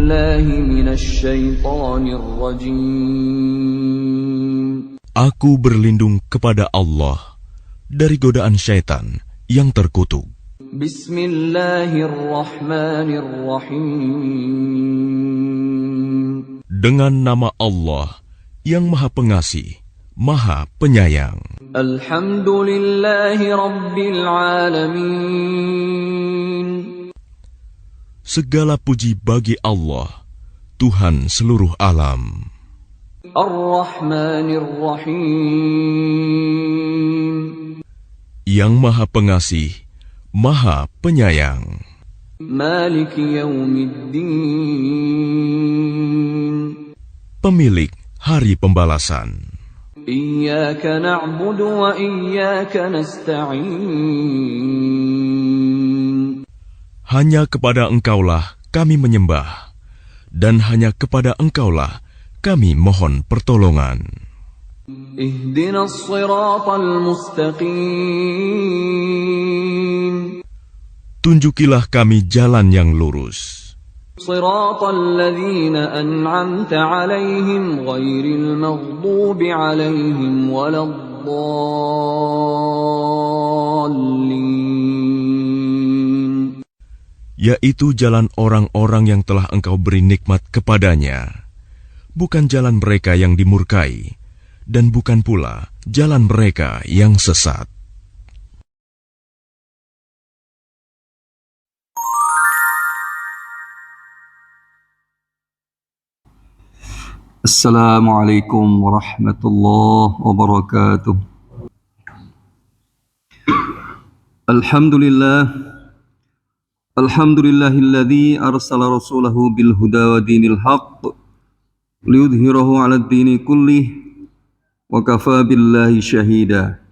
بالله من الشيطان الرجيم. Aku berlindung kepada Allah dari godaan syaitan yang terkutuk. Bismillahirrahmanirrahim. Dengan nama Allah yang Maha Pengasih, Maha Penyayang. Alhamdulillahi Rabbil Alamin. Segala puji bagi Allah, Tuhan seluruh alam. Ar-Rahmanir-Rahim. Yang Maha Pengasih, Maha Penyayang. Maliki Yaumiddin. Pemilik Hari Pembalasan. Iyyaka na'budu wa iyyaka nasta'in. Hanya kepada Engkaulah kami menyembah, dan hanya kepada Engkaulah kami mohon pertolongan. Ihdinas siratal mustaqim. Tunjukilah kami jalan yang lurus. Siratal ladzina an'amta 'alaihim ghairil maghdubi 'alaihim waladdallin. Yaitu jalan orang-orang yang telah Engkau beri nikmat kepadanya, bukan jalan mereka yang dimurkai, dan bukan pula jalan mereka yang sesat. Assalamualaikum warahmatullahi wabarakatuh. Alhamdulillahilladzi arsala rasulahu bil huda wa dinil haqq liyudhhirahu 'alad dini kullih wa kafa billahi syahida.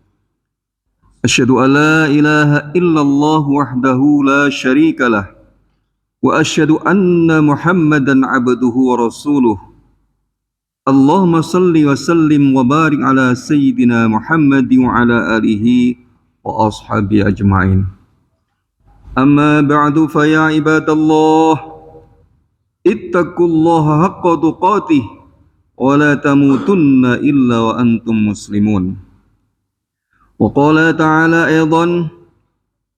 Asyhadu an la ilaha illallah wahdahu la syarikalah wa asyhadu anna Muhammadan 'abduhu wa rasuluh. Allahumma salli wa sallim wa barik ala sayyidina Muhammad wa ala alihi wa ashabi ajma'in. Amma ba'du fa ya ibadallah, ittaqullaha haqqa tuqatih wa la tamutunna illa wa antum muslimun. Wa qala ta'ala aidan,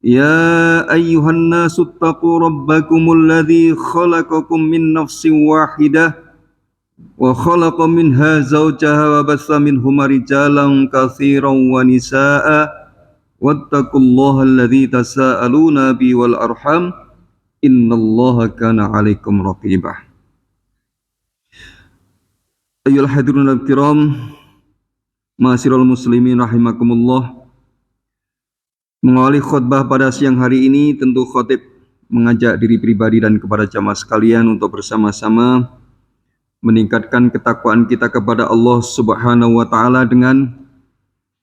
ya ayyuhan nasu ittaqu rabbakumul ladzi khalaqakum min nafsin wahidah wa khalaqa minha zawjaha wa bassa minhuma rijalan katsiran wa nisaa'a wattaqullaha alladzi tasaaluna bihi wal arham innallaha kana 'alaikum raqibah. Ayyuhal hadirun al-kiram, ma'asyiral muslimin rahimakumullah. Mengawali khutbah pada siang hari ini, tentu khatib mengajak diri pribadi dan kepada jamaah sekalian untuk bersama-sama meningkatkan ketakwaan kita kepada Allah Subhanahu wa taala dengan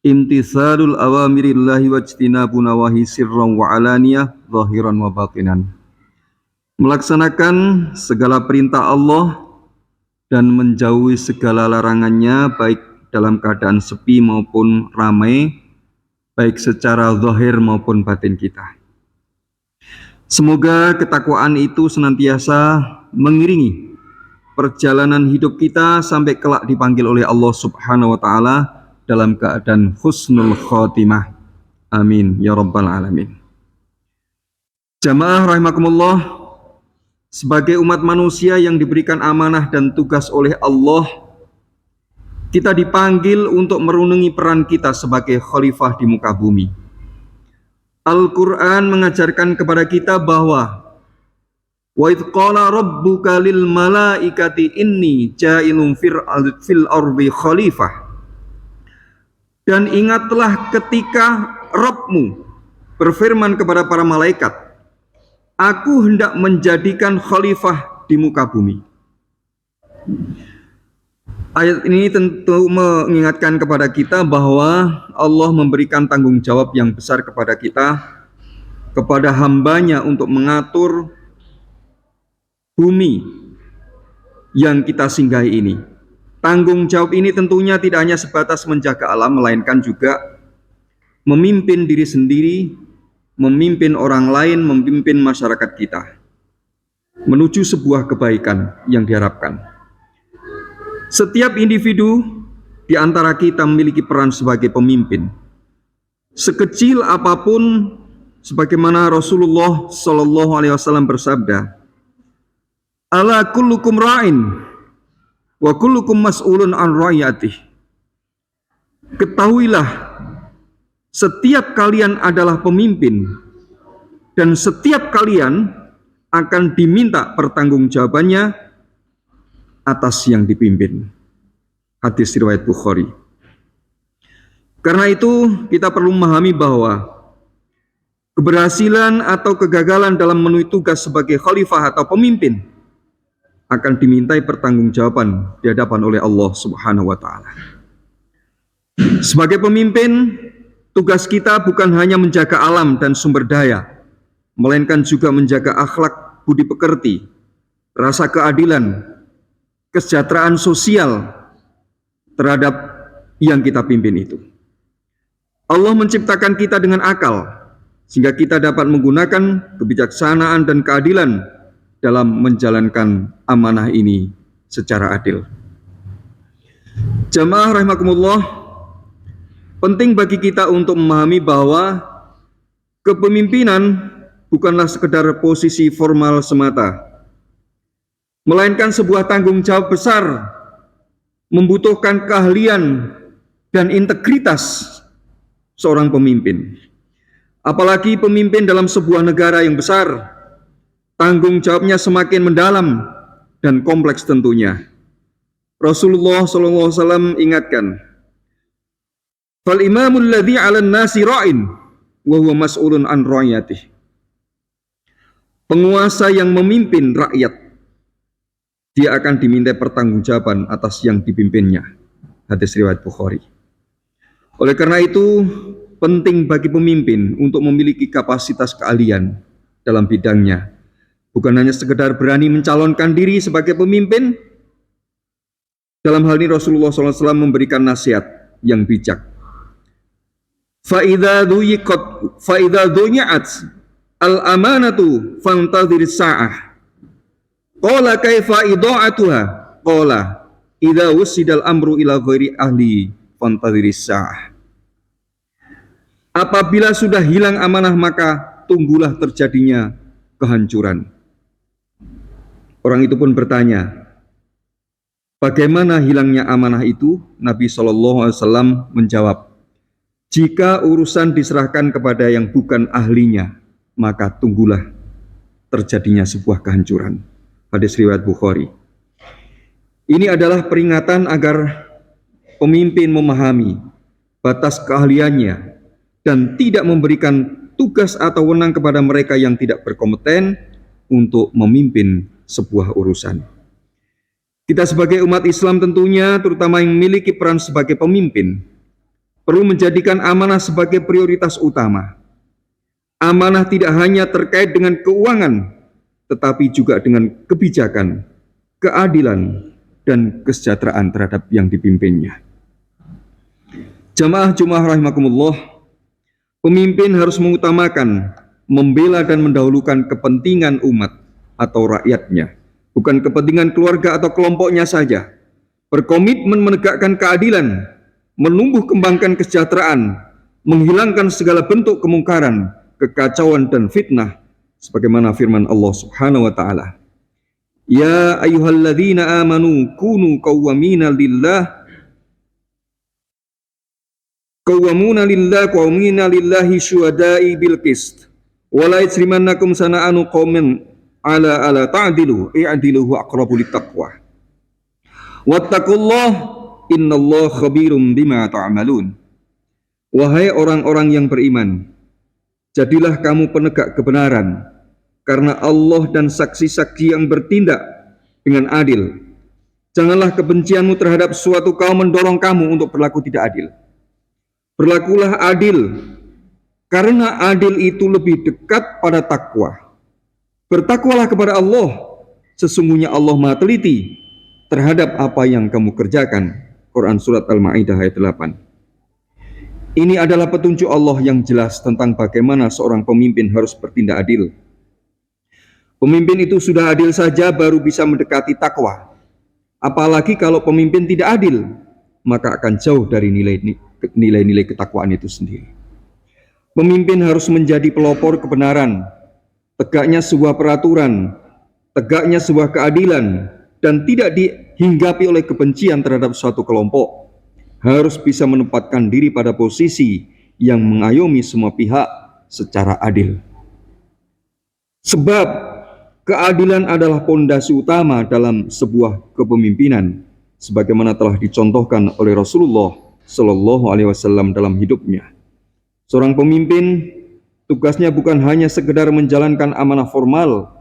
imtithalul awamirillahi wajtinabu nawahi sirran wa alaniyah zahiran wa batinan. Melaksanakan segala perintah Allah dan menjauhi segala larangannya, baik dalam keadaan sepi maupun ramai, baik secara zahir maupun batin kita. Semoga ketakwaan itu senantiasa mengiringi perjalanan hidup kita sampai kelak dipanggil oleh Allah Subhanahu wa taala dalam keadaan husnul khotimah. Amin ya rabbal alamin. Jamaah rahimakumullah, sebagai umat manusia yang diberikan amanah dan tugas oleh Allah, kita dipanggil untuk merenungi peran kita sebagai khalifah di muka bumi. Al-Quran mengajarkan kepada kita bahwa wa idh qala rabbuka lil malaikati inni ja'ilun fil ardi khalifah. Dan ingatlah ketika Rabbmu berfirman kepada para malaikat, aku hendak menjadikan khalifah di muka bumi. Ayat ini tentu mengingatkan kepada kita bahwa Allah memberikan tanggung jawab yang besar kepada kita, kepada hambanya untuk mengatur bumi yang kita singgahi ini. Tanggung jawab ini tentunya tidak hanya sebatas menjaga alam, melainkan juga memimpin diri sendiri, memimpin orang lain, memimpin masyarakat kita. menuju sebuah kebaikan yang diharapkan. Setiap individu di antara kita memiliki peran sebagai pemimpin. Sekecil apapun, sebagaimana Rasulullah Shallallahu Alaihi Wasallam bersabda, "Ala kullukum ra'in, wa kullukum mas'ulun an ra'iyatih." Ketahuilah, setiap kalian adalah pemimpin, dan setiap kalian akan diminta pertanggungjawabannya atas yang dipimpin. Hadis riwayat Bukhari. Karena itu kita perlu memahami bahwa keberhasilan atau kegagalan dalam memenuhi tugas sebagai khalifah atau pemimpin akan dimintai pertanggungjawaban di hadapan oleh Allah Subhanahu wa taala. Sebagai pemimpin, tugas kita bukan hanya menjaga alam dan sumber daya, melainkan juga menjaga akhlak, budi pekerti, rasa keadilan, kesejahteraan sosial terhadap yang kita pimpin itu. Allah menciptakan kita dengan akal, sehingga kita dapat menggunakan kebijaksanaan dan keadilan dalam menjalankan amanah ini secara adil. Jamaah rahimakumullah, penting bagi kita untuk memahami bahwa kepemimpinan bukanlah sekedar posisi formal semata, melainkan sebuah tanggung jawab besar, membutuhkan keahlian dan integritas seorang pemimpin. Apalagi pemimpin dalam sebuah negara yang besar, tanggung jawabnya semakin mendalam dan kompleks tentunya. Rasulullah SAW ingatkan, "Fal imamul ladzi 'alan nasi ra'in wa huwa mas'ulun an ra'iyatih." Penguasa yang memimpin rakyat, dia akan diminta pertanggungjawaban atas yang dipimpinnya. Hadis riwayat Bukhari. Oleh karena itu, penting bagi pemimpin untuk memiliki kapasitas keahlian dalam bidangnya. Bukan hanya sekedar berani mencalonkan diri sebagai pemimpin. Dalam hal ini Rasulullah SAW memberikan nasihat yang bijak. Fa'idha duyi'at al-amanatu fantadhiris sa'ah. Qala kaifa idha'atuha? Qala idza wusidal amru ila ghairi ahli fantadhiris sa'ah. Apabila sudah hilang amanah, maka tunggulah terjadinya kehancuran. Orang itu pun bertanya, bagaimana hilangnya amanah itu? Nabi SAW menjawab, jika urusan diserahkan kepada yang bukan ahlinya, maka tunggulah terjadinya sebuah kehancuran. Hadis riwayat Bukhari. Ini adalah peringatan agar pemimpin memahami batas keahliannya dan tidak memberikan tugas atau wewenang kepada mereka yang tidak berkompeten untuk memimpin sebuah urusan. Kita sebagai umat Islam tentunya, terutama yang memiliki peran sebagai pemimpin, perlu menjadikan amanah sebagai prioritas utama. Amanah tidak hanya terkait dengan keuangan, tetapi juga dengan kebijakan, keadilan, dan kesejahteraan terhadap yang dipimpinnya. Jamaah rahimakumullah, pemimpin harus mengutamakan, membela dan mendahulukan kepentingan umat atau rakyatnya, bukan kepentingan keluarga atau kelompoknya saja. Berkomitmen menegakkan keadilan, menumbuh kembangkan kesejahteraan, menghilangkan segala bentuk kemungkaran, kekacauan dan fitnah, sebagaimana firman Allah Subhanahu wa taala, "Ya ayyuhalladzina amanu kunu qawwamina lillahi syuhada'i bil qist wa la yajrimannakum sana'anu qaumin ala ta'dilu i'dilu huwa aqrabu littaqwa wattaqullah innallaha khabirum bima ta'malun." Wahai orang-orang yang beriman, jadilah kamu penegak kebenaran, karena Allah dan saksi-saksi yang bertindak dengan adil. Janganlah kebencianmu terhadap suatu kaum mendorong kamu untuk berlaku tidak adil. Berlakulah adil, karena adil itu lebih dekat pada takwa. Bertakwalah kepada Allah, sesungguhnya Allah Maha teliti terhadap apa yang kamu kerjakan. Quran Surat Al-Ma'idah ayat 8. Ini adalah petunjuk Allah yang jelas tentang bagaimana seorang pemimpin harus bertindak adil. Pemimpin itu sudah adil saja baru bisa mendekati takwa. Apalagi kalau pemimpin tidak adil, maka akan jauh dari nilai-nilai ketakwaan itu sendiri. Pemimpin harus menjadi pelopor kebenaran, tegaknya sebuah peraturan, tegaknya sebuah keadilan, dan tidak dihinggapi oleh kebencian terhadap suatu kelompok. Harus bisa menempatkan diri pada posisi yang mengayomi semua pihak secara adil. Sebab keadilan adalah pondasi utama dalam sebuah kepemimpinan, sebagaimana telah dicontohkan oleh Rasulullah Shallallahu Alaihi Wasallam dalam hidupnya. Seorang pemimpin tugasnya bukan hanya sekedar menjalankan amanah formal,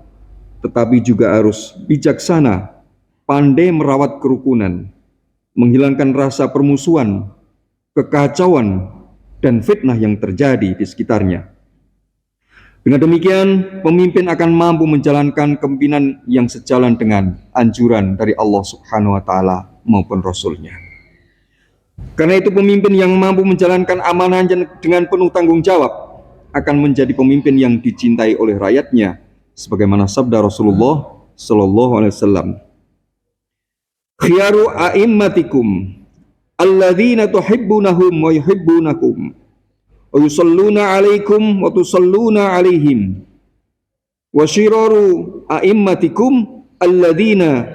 tetapi juga harus bijaksana, pandai merawat kerukunan, menghilangkan rasa permusuhan, kekacauan, dan fitnah yang terjadi di sekitarnya. Dengan demikian, pemimpin akan mampu menjalankan kepemimpinan yang sejalan dengan anjuran dari Allah Subhanahu wa Ta'ala maupun Rasul-Nya. Karena itu, pemimpin yang mampu menjalankan amanah dengan penuh tanggung jawab akan menjadi pemimpin yang dicintai oleh rakyatnya, sebagaimana sabda Rasulullah Sallallahu Alaihi Wasallam, "Khiyaru a'immatikum alladzina tuhibbunahum wa yuhibbunakum wa yusalluna 'alaikum wa tusalluna 'alaihim wa syiraru a'immatikum alladzina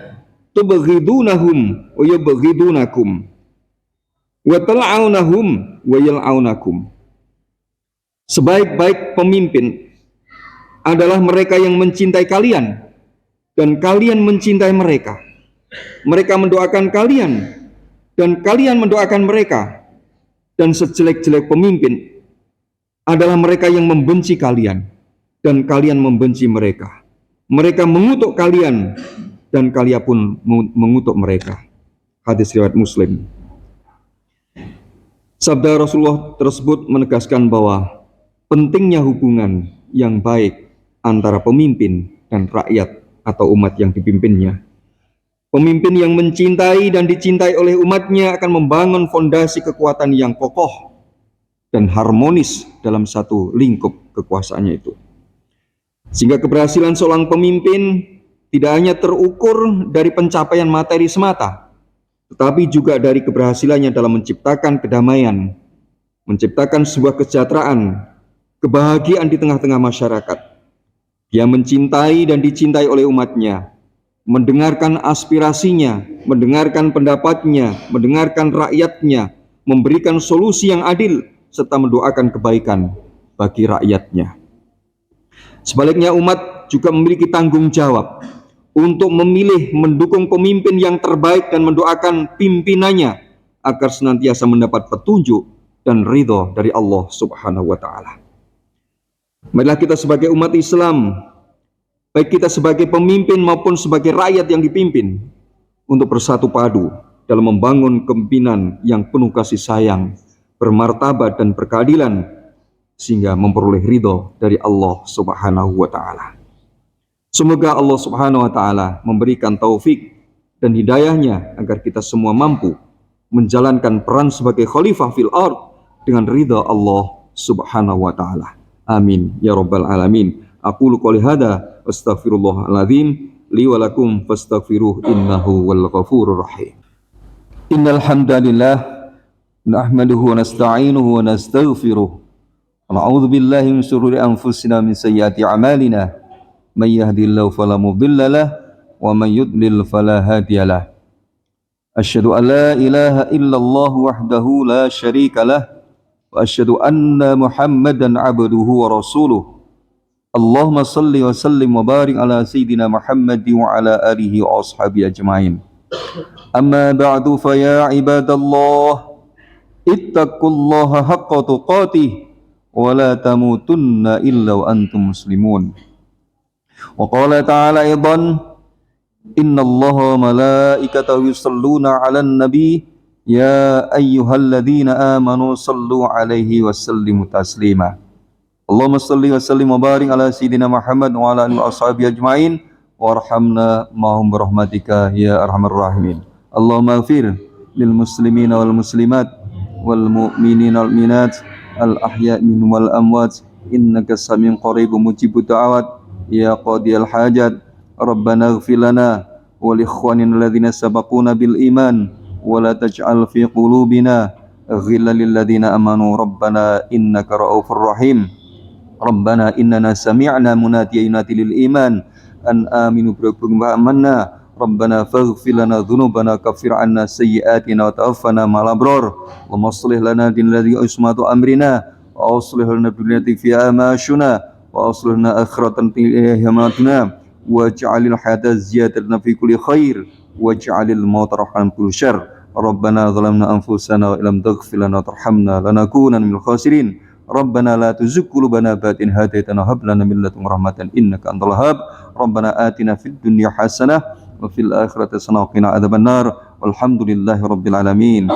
tubghidunahum wa yubghidunakum wa tal'aunahum wa yal'aunakum." Sebaik-baik pemimpin adalah mereka yang mencintai kalian dan kalian mencintai mereka. Mereka mendoakan kalian dan kalian mendoakan mereka. Dan sejelek-jelek pemimpin adalah mereka yang membenci kalian dan kalian membenci mereka. Mereka mengutuk kalian dan kalian pun mengutuk mereka. Hadis riwayat Muslim. Sabda Rasulullah tersebut menegaskan bahwa pentingnya hubungan yang baik antara pemimpin dan rakyat atau umat yang dipimpinnya. Pemimpin yang mencintai dan dicintai oleh umatnya akan membangun fondasi kekuatan yang kokoh dan harmonis dalam satu lingkup kekuasaannya itu. Sehingga keberhasilan seorang pemimpin tidak hanya terukur dari pencapaian materi semata, tetapi juga dari keberhasilannya dalam menciptakan kedamaian, menciptakan sebuah kesejahteraan, kebahagiaan di tengah-tengah masyarakat. Dia mencintai dan dicintai oleh umatnya, mendengarkan aspirasinya, mendengarkan pendapatnya, mendengarkan rakyatnya, memberikan solusi yang adil, serta mendoakan kebaikan bagi rakyatnya. Sebaliknya, umat juga memiliki tanggung jawab untuk memilih mendukung pemimpin yang terbaik dan mendoakan pimpinannya agar senantiasa mendapat petunjuk dan ridho dari Allah Subhanahu wa Ta'ala. Marilah kita sebagai umat Islam, baik kita sebagai pemimpin maupun sebagai rakyat yang dipimpin, untuk bersatu padu dalam membangun kepemimpinan yang penuh kasih sayang, bermartabat dan berkeadilan, sehingga memperoleh ridho dari Allah Subhanahu wa Ta'ala. Semoga Allah Subhanahu wa Ta'ala memberikan taufik dan hidayahnya agar kita semua mampu menjalankan peran sebagai khalifah fil ard dengan ridha Allah Subhanahu wa Ta'ala. Amin ya rabbal alamin. Aqulu qouli hadza astaghfirullahaladzim li wa lakum fastaghfiruh innahu wal ghafurur rahim. Innal hamdalillah nahmaduhu wa nasta'inuhu wa nastaghfiruh wa na'udzu billahi min shururi anfusina min sayyiati a'malina. May yahdihillahu fala mudilla lahu wa may yudlil fala hadiya lahu. Asyhadu an la ilaha illallah wahdahu la syarika lah wa asyhadu anna Muhammadan abduhu wa rasuluh. Allahumma salli wa sallim wa barik ala sayyidina Muhammad wa ala alihi wa ashabihi ajma'in. Amma ba'du fa ya ibadallah ittaqullaha haqqa tuqatih wa la tamutunna illa wa antum muslimun. Wa qala ta'ala aidan innallaha malaikatahu yusalluna 'alan nabi ya ayyuhalladzina amanu sallu 'alaihi wa sallimu taslima. Allahumma salli wa sallim wa barik ala sayyidina Muhammad wa ala alihi wa ashabihi ajma'in warhamna ma'hum birahmatika ya arhamar rahimin. Allahumma ighfir lil muslimina wal muslimat wal mu'minina wal mu'minat al ahya' minhum wal amwat innaka samiun qaribun mujibud da'awat يا قاضي الحاجات ربنا اغفر لنا ولإخواننا الذين سبقونا بالإيمان ولا تجعل في قلوبنا غلا للذين آمنوا ربنا إنك رؤوف رحيم ربنا إننا سمعنا مناديا ينادي للإيمان أن آمنوا بربكم فآمنا ربنا فاغفر لنا ذنوبنا كفر عنا سيئاتنا وتوفنا مع الأبرار اللهم اصلح لنا دين الذي عصمة أمرنا وأصلح لنا الدنيا التي فيها معاشنا وأصلح لنا آخرة إليها مآتنا واجعل الحياة زيادة في كل خير واجعل الموت راحة من كل شر ربنا ظلمنا أنفسنا وإن لم تغفر لنا وترحمنا لنكونن من الخاسرين ربنا لا تزغ قلوبنا بعد إذ هديتنا وهب لنا من لدنك رحمة إنك أنت الوهاب ربنا آتنا في الدنيا حسنة وفي الآخرة حسنة وقنا عذاب النار والحمد لله رب العالمين